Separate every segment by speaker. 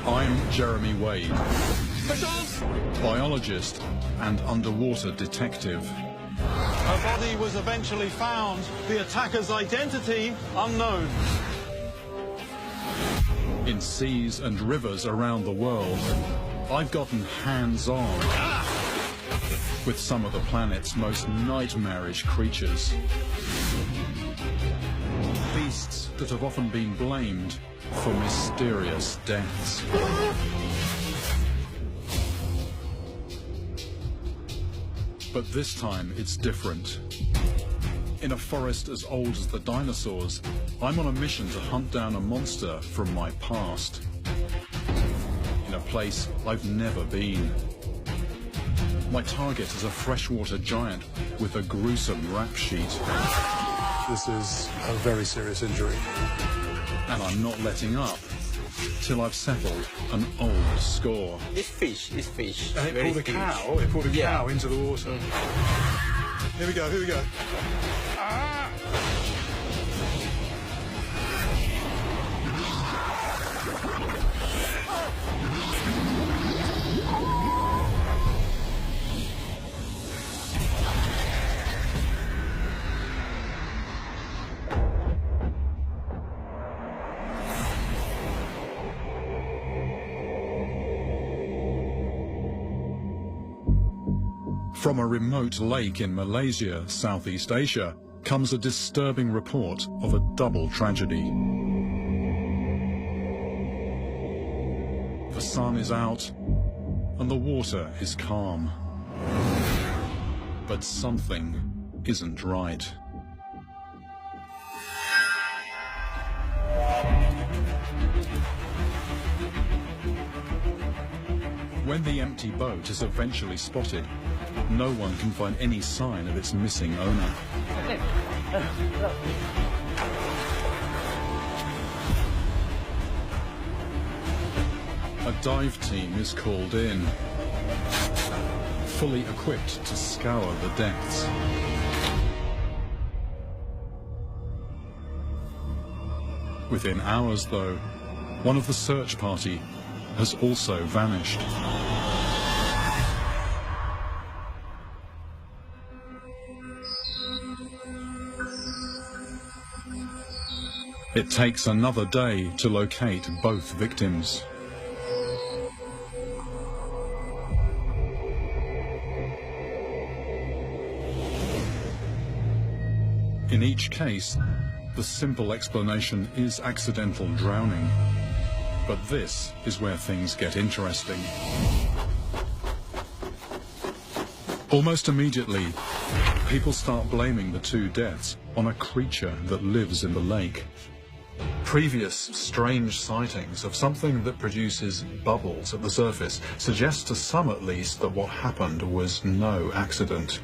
Speaker 1: I'm Jeremy Wade, biologist and underwater detective.
Speaker 2: Her body was eventually found, the attacker's identity unknown.
Speaker 1: In seas and rivers around the world, I've gotten hands-on with some of the planet's most nightmarish creatures. Beasts that have often been blamed for mysterious deaths. But this time it's different. In a forest as old as the dinosaurs, I'm on a mission to hunt down a monster from my past. In a place I've never been. My target is a freshwater giant with a gruesome rap sheet.
Speaker 3: This is a very serious injury.
Speaker 1: And I'm not letting up till I've settled an old score.
Speaker 4: It's fish.
Speaker 3: And it pulled a cow. It pulled a cow into the water. Here we go. Here we go.
Speaker 1: From a remote lake in Malaysia, Southeast Asia, comes a disturbing report of a double tragedy. The sun is out and the water is calm. But something isn't right. When the empty boat is eventually spotted, no one can find any sign of its missing owner. A dive team is called in, fully equipped to scour the depths. Within hours, though, one of the search party has also vanished. It takes another day to locate both victims. In each case, the simple explanation is accidental drowning. But this is where things get interesting. Almost immediately, people start blaming the two deaths on a creature that lives in the lake. Previous strange sightings of something that produces bubbles at the surface suggest to some at least that what happened was no accident.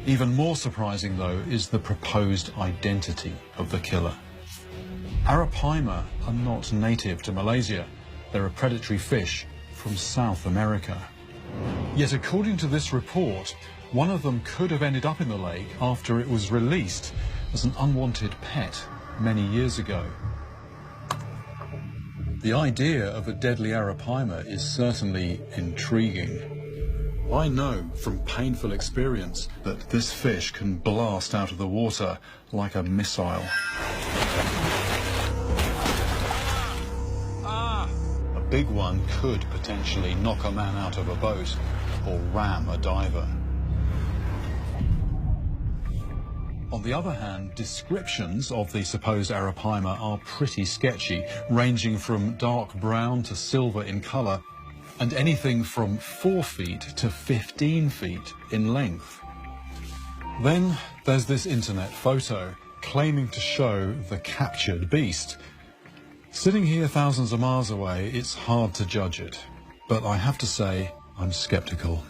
Speaker 1: Even more surprising, though, is the proposed identity of the killer. Arapaima are not native to Malaysia. They're a predatory fish from South America. Yet according to this report, one of them could have ended up in the lake after it was released as an unwanted pet many years ago. The idea of a deadly Arapaima is certainly intriguing. I know from painful experience that this fish can blast out of the water like a missile. A big one could potentially knock a man out of a boat or ram a diver. On the other hand, descriptions of the supposed Arapaima are pretty sketchy, ranging from dark brown to silver in colour, and anything from 4 feet to 15 feet in length. Then there's this internet photo claiming to show the captured beast. Sitting here thousands of miles away, it's hard to judge it, but I have to say I'm sceptical.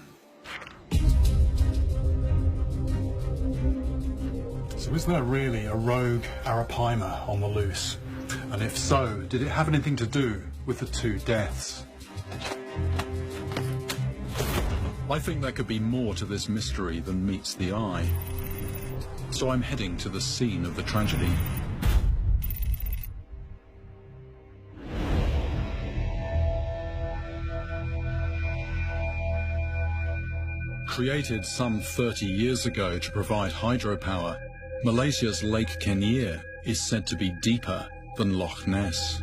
Speaker 3: So is there really a rogue Arapaima on the loose? And if so, did it have anything to do with the two deaths?
Speaker 1: I think there could be more to this mystery than meets the eye. So I'm heading to the scene of the tragedy. Created some 30 years ago to provide hydropower, Malaysia's Lake Kenyir is said to be deeper than Loch Ness.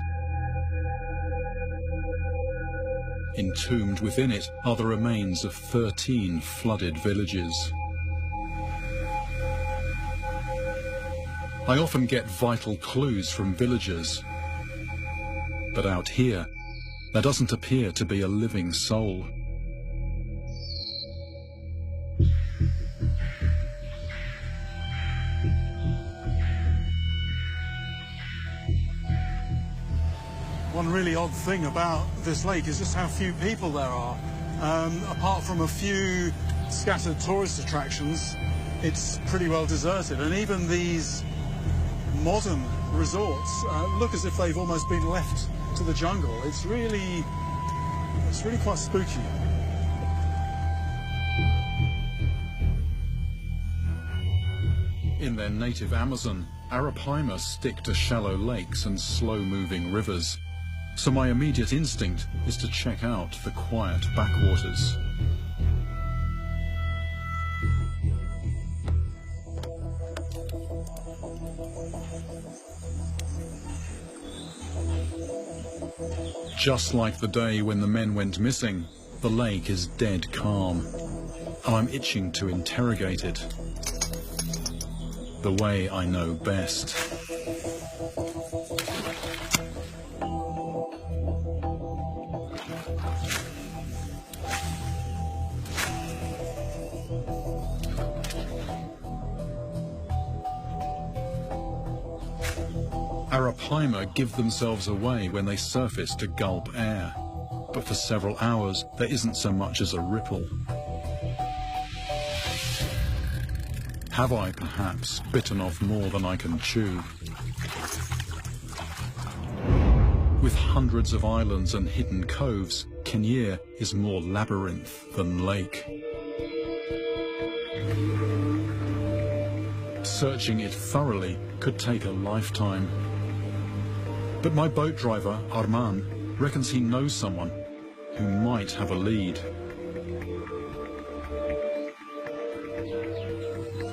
Speaker 1: Entombed within it are the remains of 13 flooded villages. I often get vital clues from villagers, but out here, there doesn't appear to be a living soul.
Speaker 2: One really odd thing about this lake is just how few people there are. Apart from a few scattered tourist attractions, it's pretty well deserted. And even these modern resorts look as if they've almost been left to the jungle. It's really quite spooky.
Speaker 1: In their native Amazon, Arapaima stick to shallow lakes and slow-moving rivers. So my immediate instinct is to check out the quiet backwaters. Just like the day when the men went missing, the lake is dead calm, and I'm itching to interrogate it the way I know best. Arapaima give themselves away when they surface to gulp air, but for several hours there isn't so much as a ripple. Have I perhaps bitten off more than I can chew? With hundreds of islands and hidden coves, Kenyir is more labyrinth than lake. Searching it thoroughly could take a lifetime. But my boat driver, Arman, reckons he knows someone who might have a lead.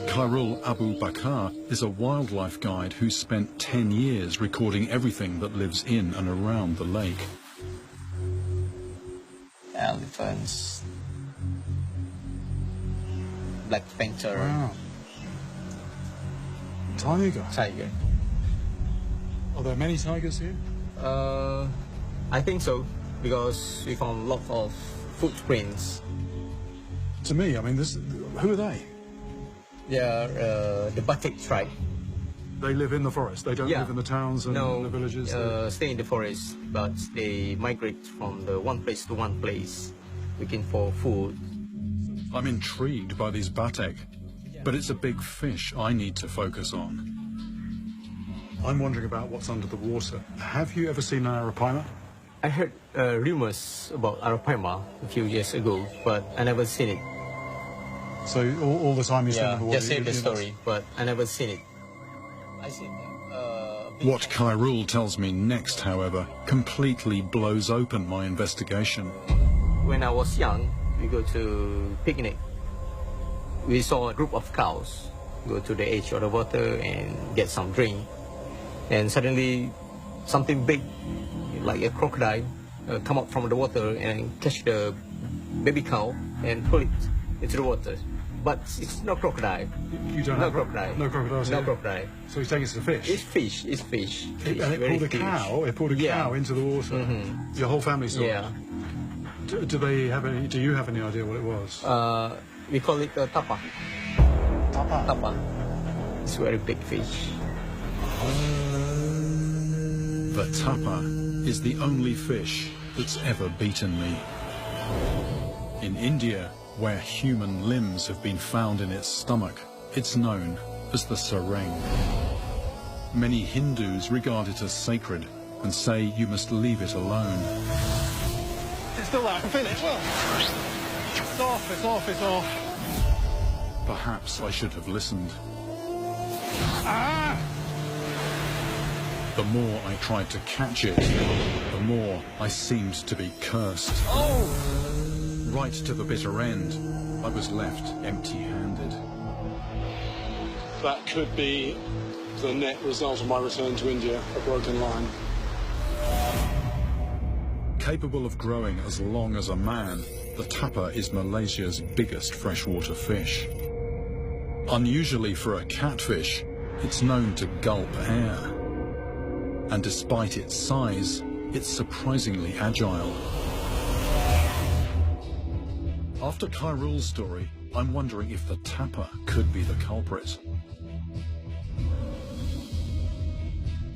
Speaker 1: Khairul Abu Bakar is a wildlife guide who spent 10 years recording everything that lives in and around the lake.
Speaker 4: Elephants, black panther,
Speaker 3: Wow. Tiger.
Speaker 4: tiger.
Speaker 3: Are there many tigers here?
Speaker 4: I think so, because we found lots of footprints.
Speaker 3: To me, I mean, who are they?
Speaker 4: They are the Batik tribe.
Speaker 3: They live in the forest. They don't
Speaker 4: Yeah.
Speaker 3: live in the towns and the villages.
Speaker 4: Stay in the forest, but they migrate from the one place to one place, looking for food.
Speaker 1: I'm intrigued by these batek, but it's a big fish I need to focus on.
Speaker 3: I'm wondering about what's under the water. Have you ever seen an arapaima?
Speaker 4: I heard rumors about Arapaima a few years ago, but I never seen it.
Speaker 3: So all the time you spend in the water.
Speaker 4: just heard the story, but I never seen it. I seen
Speaker 1: What Khairul tells me next, however, completely blows open my investigation.
Speaker 4: When I was young, we go to picnic. We saw a group of cows go to the edge of the water and get some drink. And suddenly, something big, like a crocodile, come up from the water and catch the baby cow and pull it into the water. But it's no crocodile.
Speaker 3: You don't
Speaker 4: No
Speaker 3: have
Speaker 4: crocodile.
Speaker 3: No crocodiles
Speaker 4: No
Speaker 3: here?
Speaker 4: crocodile.
Speaker 3: So he's taking it as a fish.
Speaker 4: It's fish. It's fish.
Speaker 3: And it
Speaker 4: Very
Speaker 3: pulled a
Speaker 4: fish.
Speaker 3: cow. It pulled a
Speaker 4: Yeah.
Speaker 3: cow into the water. Your whole family saw
Speaker 4: Yeah.
Speaker 3: it. Do they have any? Do you have any idea what it was?
Speaker 4: We call it tapah.
Speaker 3: Tapah.
Speaker 4: Tapah. It's a very big fish.
Speaker 1: The tapah is the only fish that's ever beaten me. In India, where human limbs have been found in its stomach, it's known as the sareng. Many Hindus regard it as sacred and say you must leave it alone.
Speaker 2: It's still there, I can feel it. Well, it's off, it's off, it's off.
Speaker 1: Perhaps I should have listened.
Speaker 2: Ah!
Speaker 1: The more I tried to catch it, the more I seemed to be cursed.
Speaker 2: Oh!
Speaker 1: Right to the bitter end, I was left empty-handed.
Speaker 2: That could be the net result of my return to India, a broken line.
Speaker 1: Capable of growing as long as a man, the tapah is Malaysia's biggest freshwater fish. Unusually for a catfish, it's known to gulp air. And despite its size, it's surprisingly agile. After Khairul's story, I'm wondering if the tapah could be the culprit.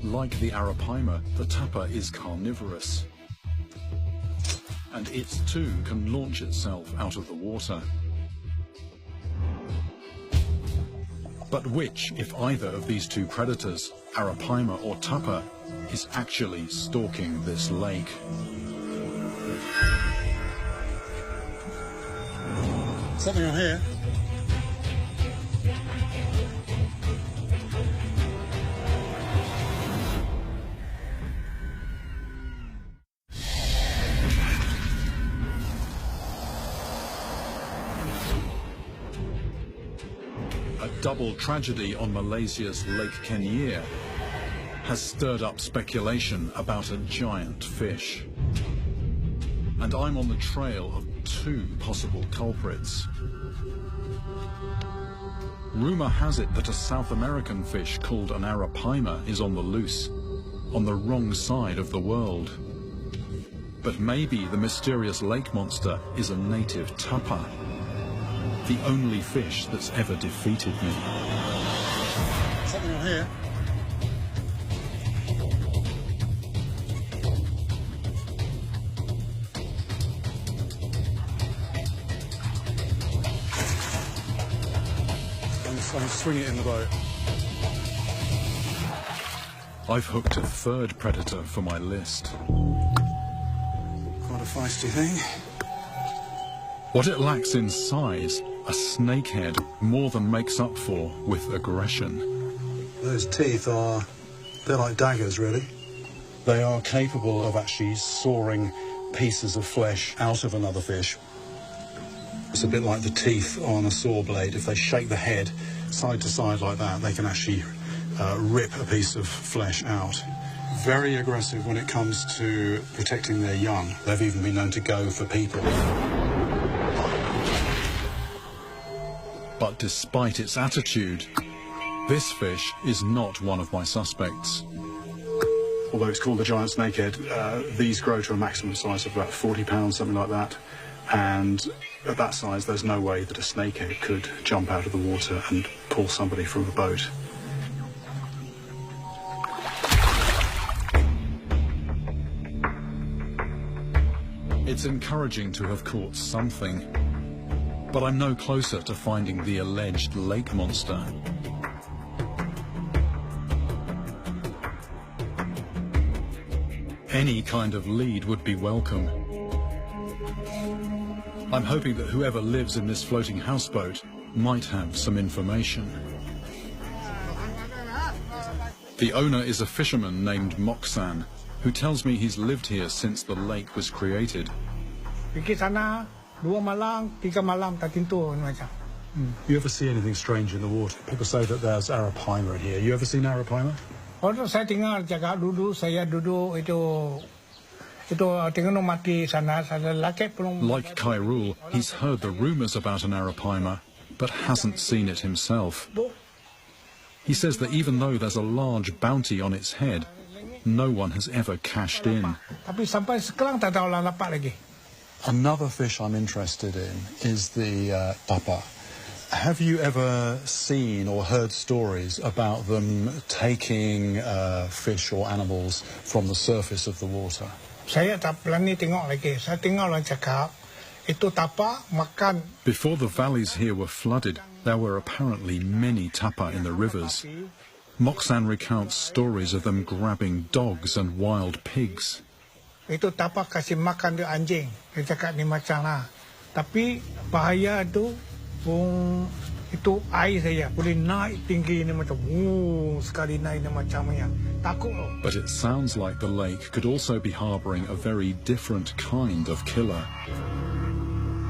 Speaker 1: Like the arapaima, the tapah is carnivorous. And it too can launch itself out of the water. But which, if either of these two predators, arapaima or tapah, is actually stalking this lake?
Speaker 2: Something on here.
Speaker 1: A double tragedy on Malaysia's Lake Kenyir has stirred up speculation about a giant fish. And I'm on the trail of two possible culprits. Rumour has it that a South American fish called an arapaima is on the loose, on the wrong side of the world. But maybe the mysterious lake monster is a native tapah, the only fish that's ever defeated me.
Speaker 2: Something on here. I'm swinging it in the boat.
Speaker 1: I've hooked a third predator for my list.
Speaker 2: Quite a feisty thing.
Speaker 1: What it lacks in size, a snakehead more than makes up for with aggression.
Speaker 2: Those teeth are, they're like daggers, really. They are capable of actually sawing pieces of flesh out of another fish. It's a bit like the teeth on a saw blade. If they shake the head side to side like that, they can actually rip a piece of flesh out. Very aggressive when it comes to protecting their young. They've even been known to go for people.
Speaker 1: But despite its attitude, this fish is not one of my suspects.
Speaker 2: Although it's called the giant snakehead, these grow to a maximum size of about 40 pounds, something like that. And at that size, there's no way that a snakehead could jump out of the water and pull somebody from a boat.
Speaker 1: It's encouraging to have caught something, but I'm no closer to finding the alleged lake monster. Any kind of lead would be welcome. I'm hoping that whoever lives in this floating houseboat might have some information. The owner is a fisherman named Moksan, who tells me he's lived here since the lake was created.
Speaker 2: You ever see anything strange in the water? People say that there's arapaima in here. You ever seen arapaima?
Speaker 5: Saya tinggal jaga dulu, saya duduk itu tengok mati sana, saya laki belum.
Speaker 1: Like Khairul, he's heard the rumours about an arapaima, but hasn't seen it himself. He says that even though there's a large bounty on its head, no one has ever cashed in.
Speaker 5: Tapi sampai sekarang tak tahu lah dapat lagi.
Speaker 2: Another fish I'm interested in is the tapah. Have you ever seen or heard stories about them taking fish or animals from the surface of the water?
Speaker 5: Saya tak berani tengok lagi. Saya tinggal cakap itu tapah makan.
Speaker 1: Before the valleys here were flooded, there were apparently many tapah in the rivers. Moksan recounts stories of them grabbing dogs and wild pigs.
Speaker 5: Itu tapah kasih makan dia anjing. Dia cakap ni macam lah. Tapi bahaya tu itu air saja boleh naik tinggi ni macam sekali naik ni macam yang takut loh.
Speaker 1: But it sounds like the lake could also be harbouring a very different kind of killer.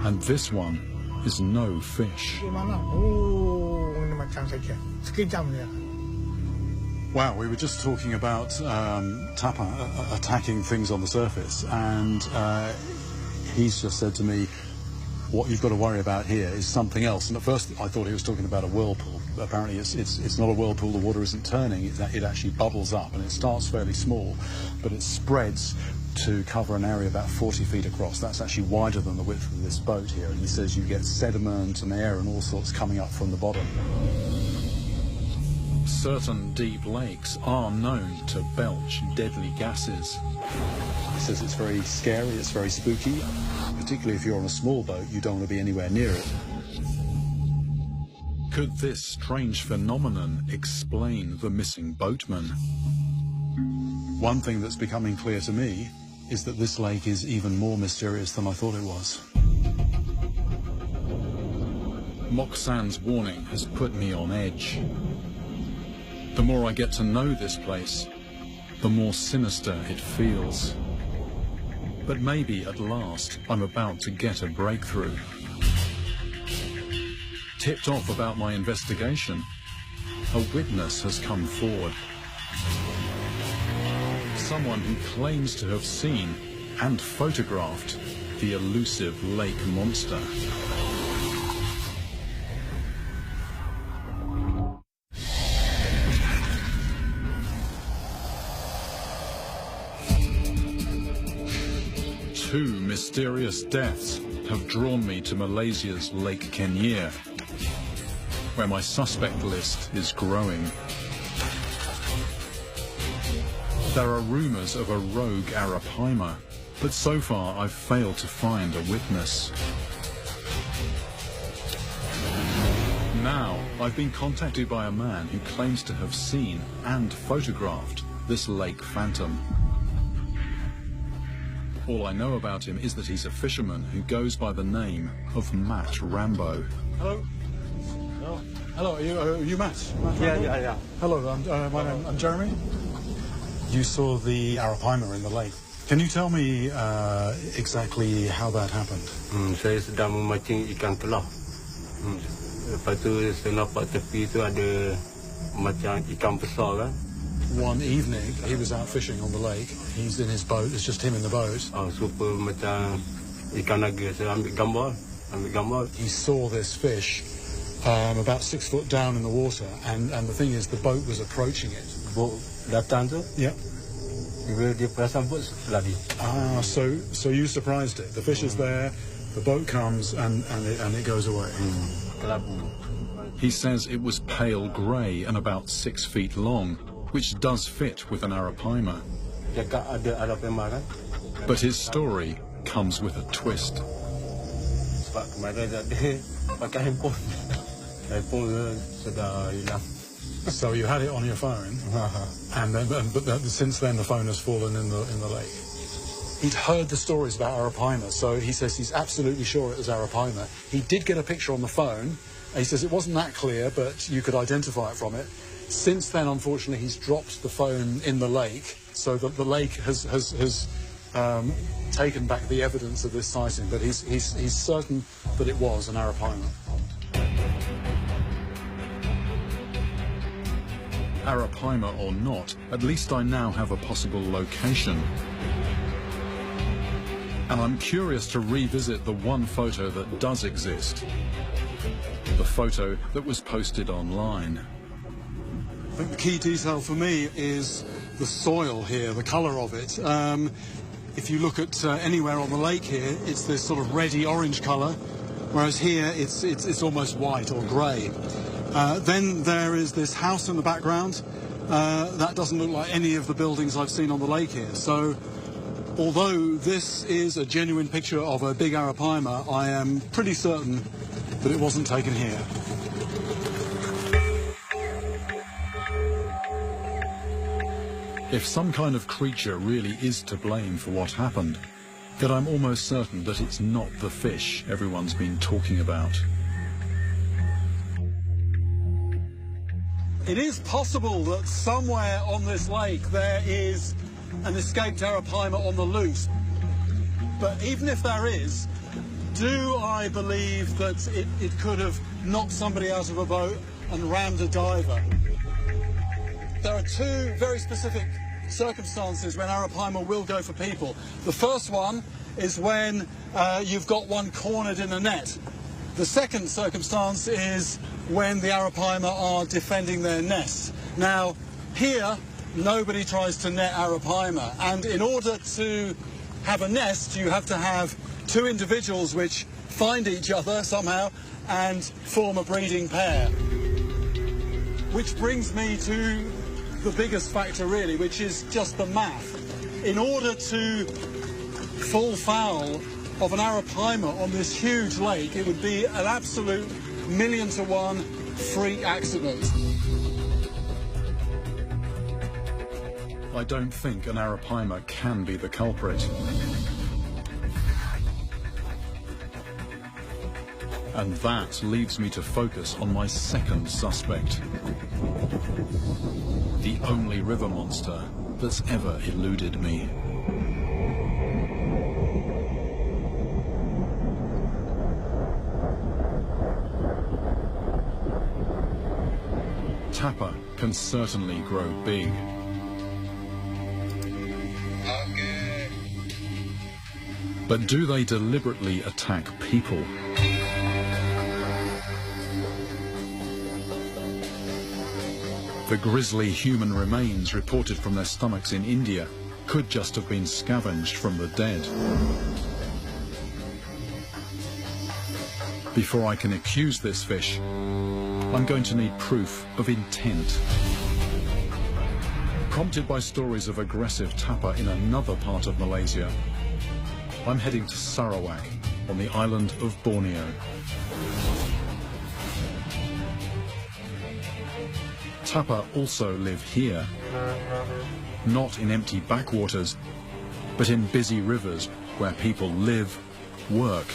Speaker 1: And this one is no fish.
Speaker 5: Di mana? Oh, ini macam saja. Sekejap dia.
Speaker 3: Wow, we were just talking about tapah attacking things on the surface, and he's just said to me, what you've got to worry about here is something else. And at first I thought he was talking about a whirlpool. Apparently it's not a whirlpool, the water isn't turning, it actually bubbles up, and it starts fairly small, but it spreads to cover an area about 40 feet across. That's actually wider than the width of this boat here, and he says you get sediment and air and all sorts coming up from the bottom.
Speaker 1: Certain deep lakes are known to belch deadly gases.
Speaker 3: He says it's very scary, it's very spooky, particularly if you're on a small boat, you don't want to be anywhere near it.
Speaker 1: Could this strange phenomenon explain the missing boatman?
Speaker 3: One thing that's becoming clear to me is that this lake is even more mysterious than I thought it was.
Speaker 1: Moksan's warning has put me on edge. The more I get to know this place, the more sinister it feels. But maybe at last I'm about to get a breakthrough. Tipped off about my investigation, a witness has come forward. Someone who claims to have seen and photographed the elusive lake monster. Two mysterious deaths have drawn me to Malaysia's Lake Kenyir, where my suspect list is growing. There are rumours of a rogue arapaima, but so far I've failed to find a witness. Now I've been contacted by a man who claims to have seen and photographed this lake phantom. All I know about him is that he's a fisherman who goes by the name of Matt Rambo.
Speaker 3: Hello. Hello, are you Matt?
Speaker 6: Yeah.
Speaker 3: Hello, I'm Jeremy. You saw the arapaima in the lake. Can you tell me exactly how that happened?
Speaker 6: Saya sedang memancing ikan telah. Lepas tu saya nampak tepi tu ada macam ikan besar kan.
Speaker 3: One evening, he was out fishing on the lake. He's in his boat. It's just him in the boat.
Speaker 6: Super macam ikan naga. Saya ambil gambar.
Speaker 3: He saw this fish about 6 foot down in the water, and the thing is, the boat was approaching it.
Speaker 6: Bot datang tu.
Speaker 3: Yeah.
Speaker 6: Bila dia perasan bot lari.
Speaker 3: So you surprised it. The fish is there, the boat comes, and it goes away.
Speaker 6: Kelabu.
Speaker 1: He says it was pale grey and about 6 feet long, which does fit with an arapaima.
Speaker 6: Dekat ada arapaima kan.
Speaker 1: But his story comes with a twist.
Speaker 6: Sebab kemarin dia pakai handphone. Handphone sudah hilang.
Speaker 3: So you had it on your phone, but since then the phone has fallen in the lake. He'd heard the stories about arapaima, so he says he's absolutely sure it was arapaima. He did get a picture on the phone. He says it wasn't that clear, but you could identify it from it. Since then, unfortunately, he's dropped the phone in the lake, so that the lake has taken back the evidence of this sighting. But he's certain that it was an arapaima.
Speaker 1: Arapaima or not, at least I now have a possible location. And I'm curious to revisit the one photo that does exist. The photo that was posted online.
Speaker 2: I think the key detail for me is the soil here, the colour of it. If you look at anywhere on the lake here, it's this sort of reddy orange colour, whereas here it's almost white or grey. Then there is this house in the background. That doesn't look like any of the buildings I've seen on the lake here. So although this is a genuine picture of a big arapaima, I am pretty certain that it wasn't taken here.
Speaker 1: If some kind of creature really is to blame for what happened, then I'm almost certain that it's not the fish everyone's been talking about.
Speaker 2: It is possible that somewhere on this lake there is an escaped arapaima on the loose. But even if there is, do I believe that it could have knocked somebody out of a boat and rammed a diver. There are two very specific circumstances when arapaima will go for people. The first one is when you've got one cornered in a net. The second circumstance is when the arapaima are defending their nest. Now, here, nobody tries to net arapaima, and in order to have a nest, you have to have two individuals which find each other somehow and form a breeding pair. Which brings me to the biggest factor really, which is just the math. In order to fall foul of an arapaima on this huge lake, it would be an absolute 1,000,000-to-1 freak accident.
Speaker 1: I don't think an arapaima can be the culprit. And that leads me to focus on my second suspect. The only river monster that's ever eluded me. Tapah can certainly grow big. But do they deliberately attack people? The grisly human remains reported from their stomachs in India could just have been scavenged from the dead. Before I can accuse this fish, I'm going to need proof of intent. Prompted by stories of aggressive tapah in another part of Malaysia, I'm heading to Sarawak on the island of Borneo. Tapah also live here, not in empty backwaters, but in busy rivers where people live, work,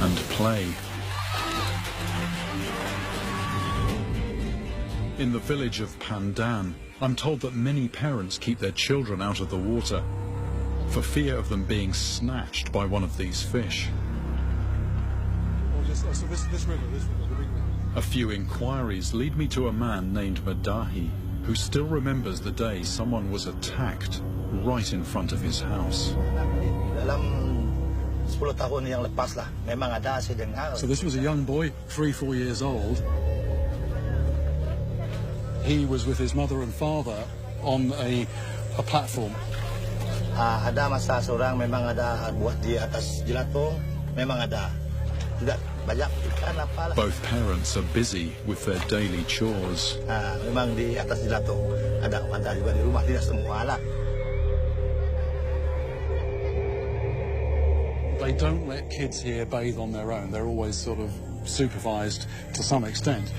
Speaker 1: and play. In the village of Pandan, I'm told that many parents keep their children out of the water for fear of them being snatched by one of these fish.
Speaker 2: So this river, the big river.
Speaker 1: A few inquiries lead me to a man named Madahi, who still remembers the day someone was attacked right in front of his house.
Speaker 2: So this was a young boy, 3-4 years old. He was with his mother and father on a platform.
Speaker 7: Ada masa seorang memang ada buat di atas jelatong, memang ada. Tidak banyak ikan apa.
Speaker 1: Both parents are busy with their daily chores.
Speaker 7: Memang di atas jelatong. Ada juga di rumah, tidak semua lah.
Speaker 2: They don't let kids here bathe on their own. They're always sort of supervised to some extent.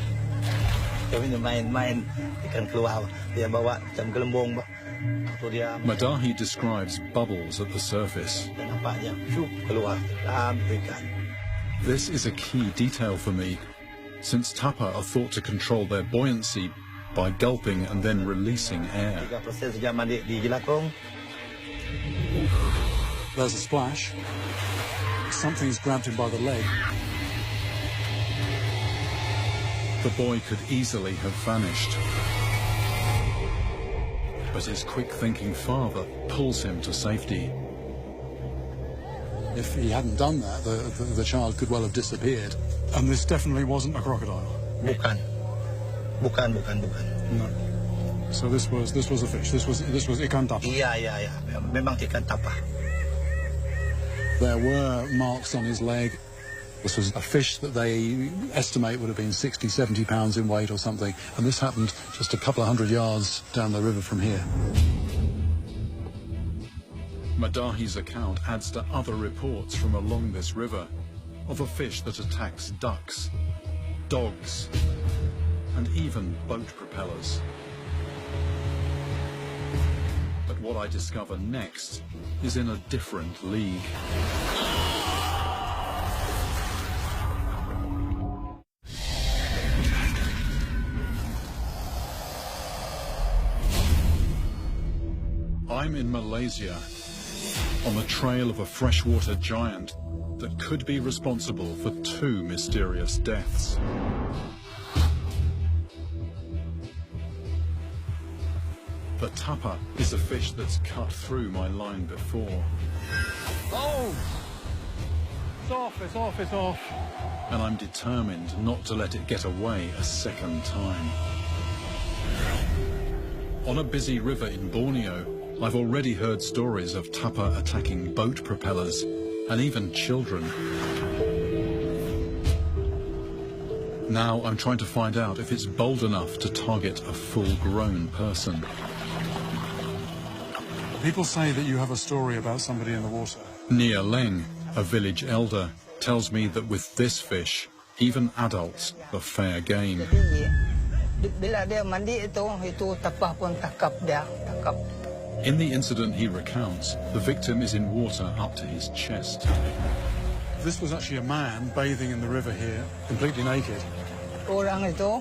Speaker 7: Kami main-main ikan keluar, dia bawa macam gelembung.
Speaker 1: Madahi describes bubbles at the surface. This is a key detail for me, since tapah are thought to control their buoyancy by gulping and then releasing air.
Speaker 2: There's a splash. Something's grabbed him by the leg.
Speaker 1: The boy could easily have vanished, but his quick-thinking father pulls him to safety.
Speaker 2: If he hadn't done that, the child could well have disappeared. And this definitely wasn't a crocodile.
Speaker 7: Bukan.
Speaker 2: No. So this was a fish. This was ikan tapah.
Speaker 7: Iya. Memang ikan tapah.
Speaker 2: There were marks on his leg. This was a fish that they estimate would have been 60, 70 pounds in weight or something. And this happened just a couple of 100 yards down the river from here.
Speaker 1: Madahi's account adds to other reports from along this river of a fish that attacks ducks, dogs, and even boat propellers. But what I discover next is in a different league. I'm in Malaysia, on the trail of a freshwater giant that could be responsible for 2 mysterious deaths. The tapah is a fish that's cut through my line before.
Speaker 2: Oh! It's off, it's off, it's off.
Speaker 1: And I'm determined not to let it get away a second time. On a busy river in Borneo, I've already heard stories of tapah attacking boat propellers and even children. Now I'm trying to find out if it's bold enough to target a full-grown person.
Speaker 2: People say that you have a story about somebody in the water.
Speaker 1: Nia Leng, a village elder, tells me that with this fish, even adults are fair game. In the incident he recounts, the victim is in water up to his chest.
Speaker 2: This was actually a man bathing in the river here, completely naked.
Speaker 8: Orang itu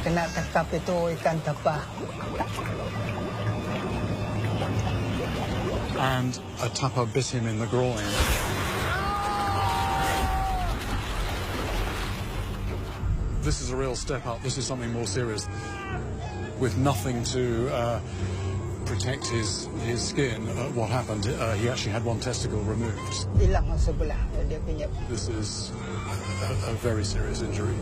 Speaker 8: kena tangkap itu ikan tapah.
Speaker 2: And a tapah bit him in the groin. This is a real step up. This is something more serious. With nothing to protect his skin, what happened? He actually had one testicle removed. This is a very serious injury.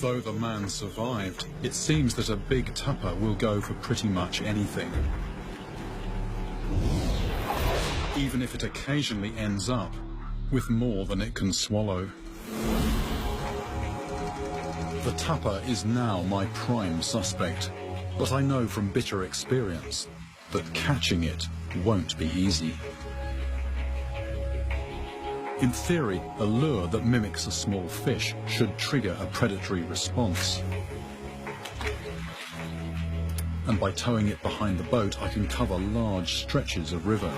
Speaker 1: Though the man survived, it seems that a big tapah will go for pretty much anything. Even if it occasionally ends up with more than it can swallow. The tapah is now my prime suspect, but I know from bitter experience that catching it won't be easy. In theory, a lure that mimics a small fish should trigger a predatory response. And by towing it behind the boat, I can cover large stretches of river.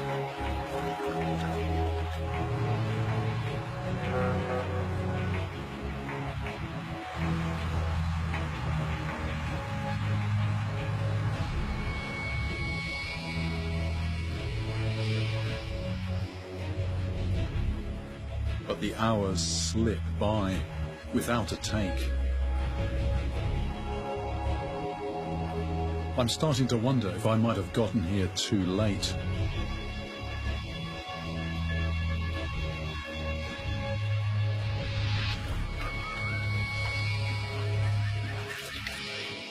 Speaker 1: But the hours slip by without a take. I'm starting to wonder if I might have gotten here too late.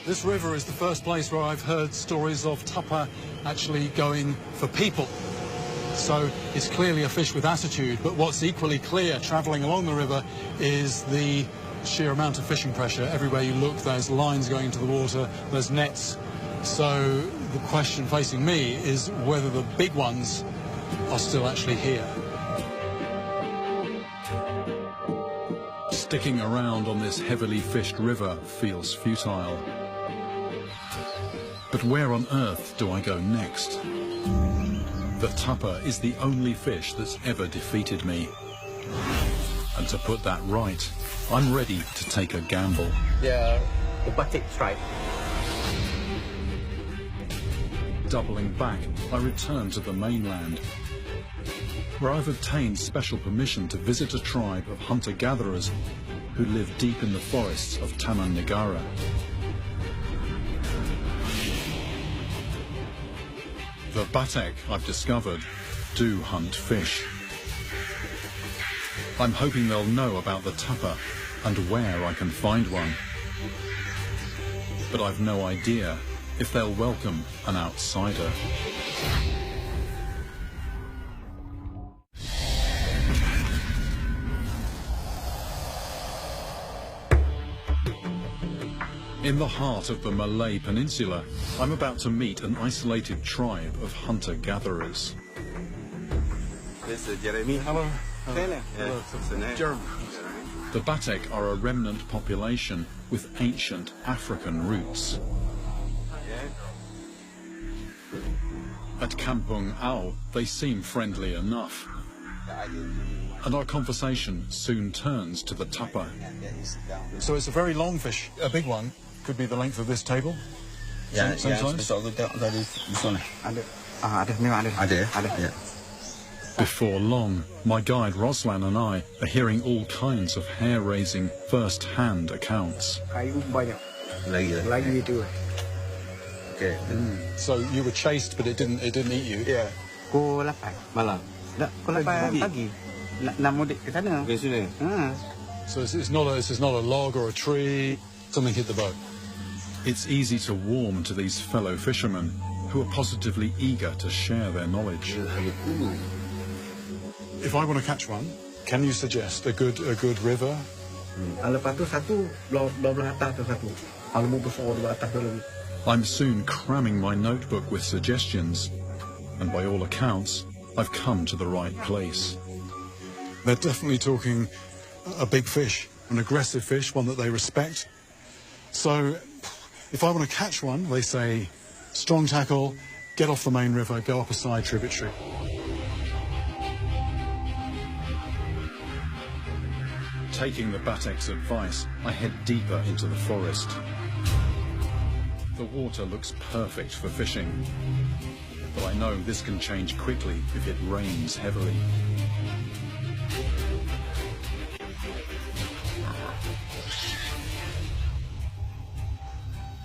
Speaker 2: This river is the first place where I've heard stories of tapah actually going for people. So it's clearly a fish with attitude, but what's equally clear travelling along the river is the sheer amount of fishing pressure. Everywhere you look, there's lines going into the water, there's nets. So the question facing me is whether the big ones are still actually here.
Speaker 1: Sticking around on this heavily fished river feels futile. But where on earth do I go next? The tapah is the only fish that's ever defeated me. And to put that right, I'm ready to take a gamble.
Speaker 4: The batik tribe.
Speaker 1: Doubling back, I return to the mainland, where I've obtained special permission to visit a tribe of hunter-gatherers who live deep in the forests of Taman Negara. The batik, I've discovered, do hunt fish. I'm hoping they'll know about the tapah and where I can find one. But I've no idea if they'll welcome an outsider. In the heart of the Malay Peninsula, I'm about to meet an isolated tribe of hunter-gatherers.
Speaker 6: This is Jeremy.
Speaker 2: Hello.
Speaker 6: Jeremy.
Speaker 1: The batik are a remnant population with ancient African roots. At Kampung Au, they seem friendly enough. And our conversation soon turns to the tapah.
Speaker 2: So it's a very long fish, a big one. Could be the length of this table. Sometimes.
Speaker 1: Before long, my guide Roslan and I are hearing all kinds of hair-raising, first-hand accounts.
Speaker 3: So you were chased, but it didn't eat you?
Speaker 7: Yeah.
Speaker 3: So this is not a log or a tree. Something hit the boat.
Speaker 1: It's easy to warm to these fellow fishermen who are positively eager to share their knowledge.
Speaker 3: If I want to catch one, can you suggest a good river?
Speaker 1: I'm soon cramming my notebook with suggestions, and by all accounts, I've come to the right place.
Speaker 3: They're definitely talking a big fish, an aggressive fish, one that they respect. So if I want to catch one, they say, strong tackle, get off the main river, go up a side tributary.
Speaker 1: Taking the Batek's advice, I head deeper into the forest. The water looks perfect for fishing, but I know this can change quickly if it rains heavily.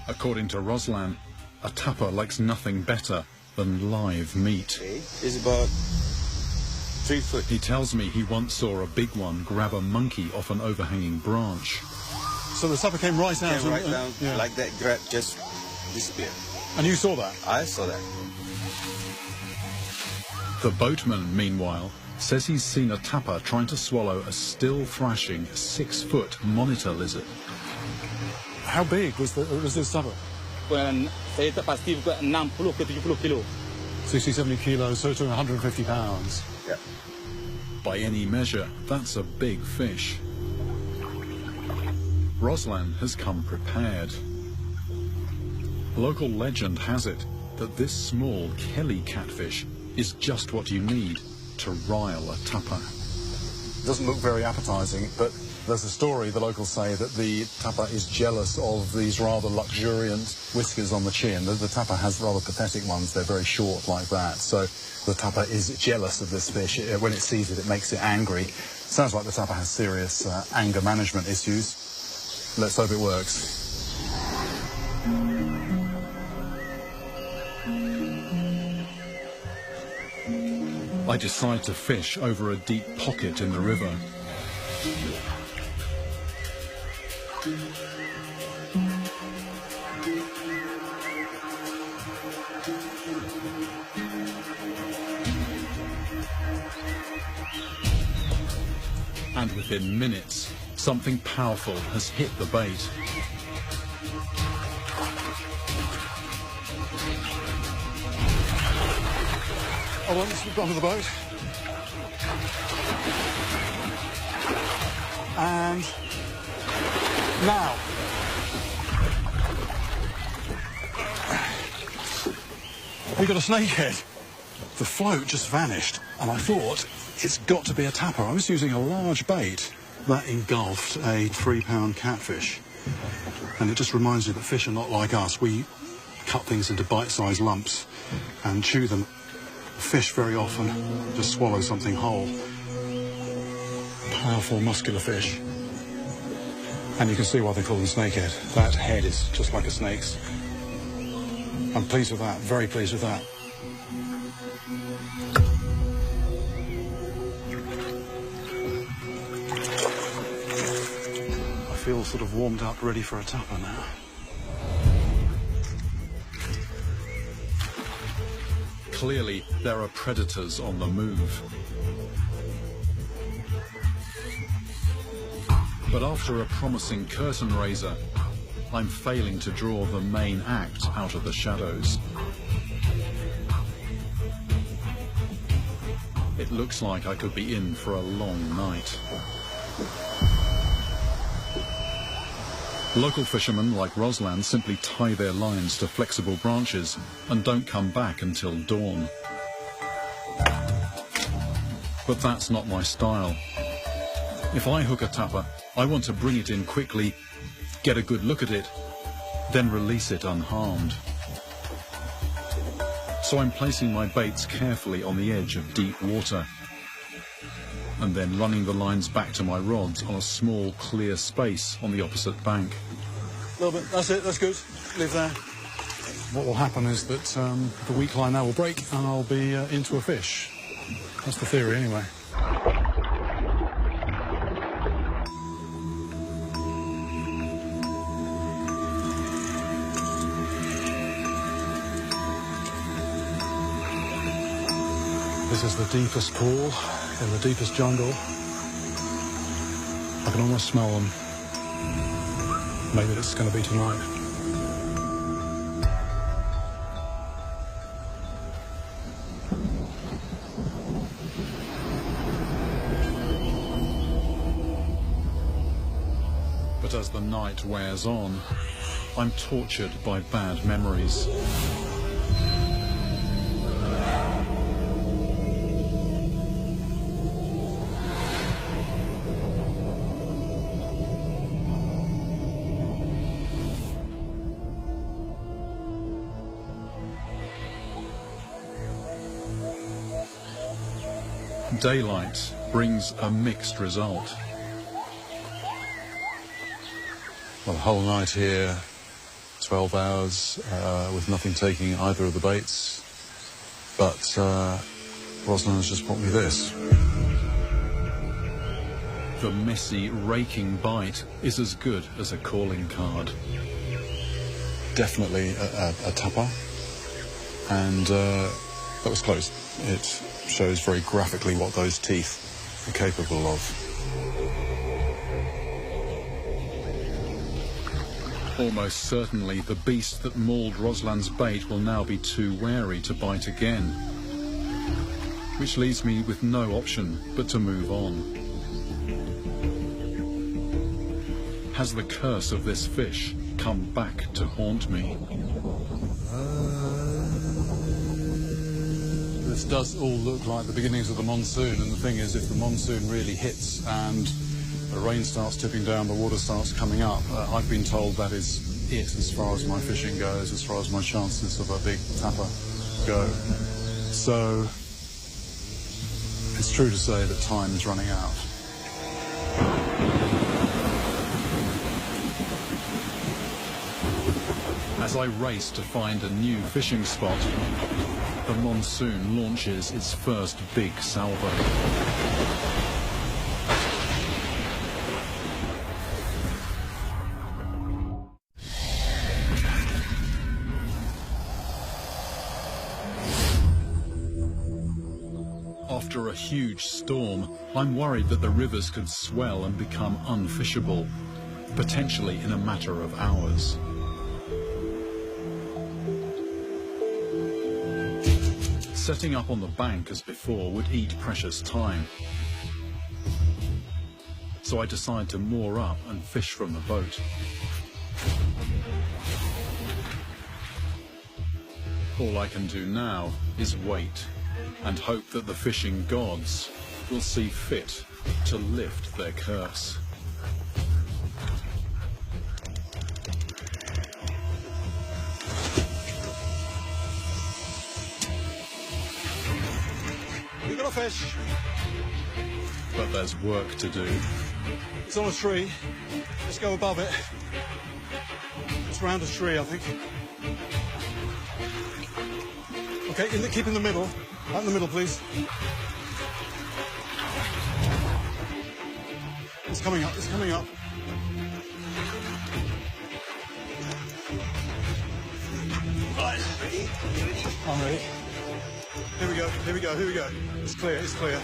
Speaker 1: According to Roslan, a tapah likes nothing better than live meat.
Speaker 6: It's about 3 foot.
Speaker 1: He tells me he once saw a big one grab a monkey off an overhanging branch.
Speaker 3: So the tapah came right out.
Speaker 6: Came right down like that, grab, just disappeared.
Speaker 3: And you saw that?
Speaker 6: I saw that.
Speaker 1: The boatman, meanwhile, says he's seen a tapah trying to swallow a still thrashing 6-foot monitor lizard.
Speaker 3: How big was this tapah?
Speaker 9: Saya tak pasti bukan 60 ke 70 kilo.
Speaker 3: 60, 70 kilos, so to 150 pounds.
Speaker 6: Yeah.
Speaker 1: By any measure, that's a big fish. Roslan has come prepared. Local legend has it that this small Kelly catfish is just what you need to rile a tapah.
Speaker 3: It doesn't look very appetizing, but there's a story, the locals say, that the tapah is jealous of these rather luxuriant whiskers on the chin. The tapah has rather pathetic ones. They're very short like that. So the tapah is jealous of this fish. When it sees it, it makes it angry. Sounds like the tapah has serious anger management issues. Let's hope it works.
Speaker 1: I decide to fish over a deep pocket in the river. And within minutes, something powerful has hit the bait.
Speaker 3: I want to slip onto the boat. And now. We got a snakehead. The float just vanished, and I thought it's got to be a tapah. I was using a large bait that engulfed a 3-pound catfish. And it just reminds you that fish are not like us. We cut things into bite-sized lumps and chew them. Fish very often just swallow something whole. Powerful, muscular fish. And you can see why they call them snakehead. That head is just like a snake's. I'm pleased with that, very pleased with that. I feel sort of warmed up, ready for a tapah now.
Speaker 1: Clearly, there are predators on the move. But after a promising curtain raiser, I'm failing to draw the main act out of the shadows. It looks like I could be in for a long night. Local fishermen like Roslan simply tie their lines to flexible branches and don't come back until dawn. But that's not my style. If I hook a tapah, I want to bring it in quickly, get a good look at it, then release it unharmed. So I'm placing my baits carefully on the edge of deep water, and then running the lines back to my rods on a small, clear space on the opposite bank.
Speaker 2: A little bit. That's it. That's good. Leave there.
Speaker 3: What will happen is that the weak line now will break and I'll be into a fish. That's the theory anyway. This is the deepest pool in the deepest jungle. I can almost smell them. Maybe it's going to be tonight.
Speaker 1: But as the night wears on, I'm tortured by bad memories. Daylight brings a mixed result.
Speaker 3: Well, the whole night here, 12 hours, with nothing taking either of the baits. But Roslan has just brought me this.
Speaker 1: The messy, raking bite is as good as a calling card.
Speaker 3: Definitely a tapah. And that was close. It shows very graphically what those teeth are capable of.
Speaker 1: Almost certainly the beast that mauled Roslan's bait will now be too wary to bite again, which leaves me with no option but to move on. Has the curse of this fish come back to haunt me?
Speaker 3: This does all look like the beginnings of the monsoon, and the thing is, if the monsoon really hits and the rain starts tipping down, the water starts coming up, I've been told that is it as far as my fishing goes, as far as my chances of a big tapah go. So it's true to say that time is running out.
Speaker 1: As I race to find a new fishing spot, the monsoon launches its first big salvo. After a huge storm, I'm worried that the rivers could swell and become unfishable, potentially in a matter of hours. Setting up on the bank as before would eat precious time. So I decide to moor up and fish from the boat. All I can do now is wait and hope that the fishing gods will see fit to lift their curse.
Speaker 2: We got a fish.
Speaker 1: But there's work to do.
Speaker 2: It's on a tree. Let's go above it. It's round a tree, I think. Okay, keep in the middle. Out in the middle, please. It's coming up, it's coming up. Right, ready? I'm ready. Here we go, here we go, here we go. It's clear, it's clear.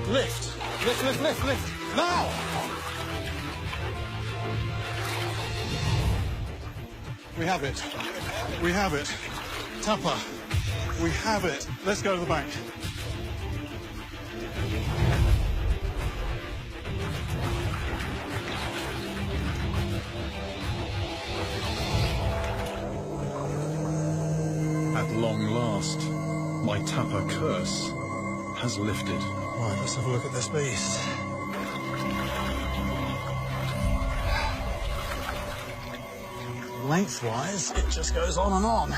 Speaker 2: Lift! Lift, lift, lift, lift! Now! We have it. We have it. Tapah. We have it. Let's go to the bank.
Speaker 1: At long last, my tapah curse has lifted.
Speaker 2: Right, let's have a look at this beast. lengthwise, it just goes on and on.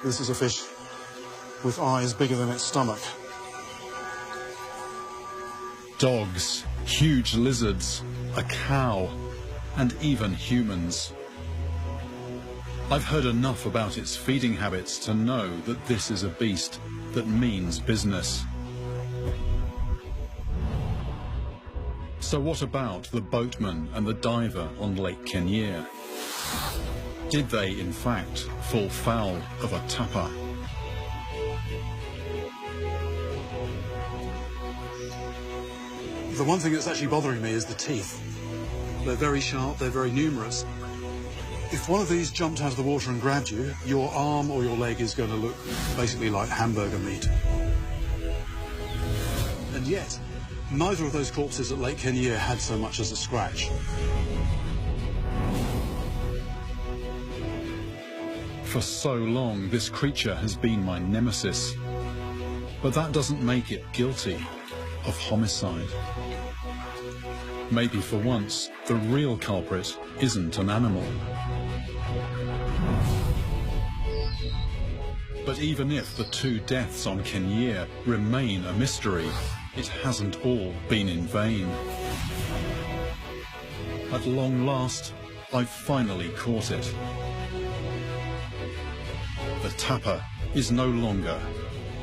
Speaker 2: This is a fish with eyes bigger than its stomach.
Speaker 1: Dogs, huge lizards, a cow, and even humans. I've heard enough about its feeding habits to know that this is a beast that means business. So what about the boatman and the diver on Lake Kenyir? Did they, in fact, fall foul of a tapah?
Speaker 2: The one thing that's actually bothering me is the teeth. They're very sharp, they're very numerous. If one of these jumped out of the water and grabbed you, your arm or your leg is going to look basically like hamburger meat. And yet, neither of those corpses at Lake Kenyir had so much as a scratch.
Speaker 1: For so long, this creature has been my nemesis. But that doesn't make it guilty of homicide. Maybe for once, the real culprit isn't an animal. But even if the 2 deaths on Kenyir remain a mystery, it hasn't all been in vain. At long last, I've finally caught it. The tapah is no longer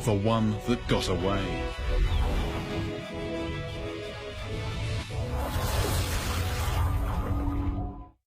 Speaker 1: the one that got away.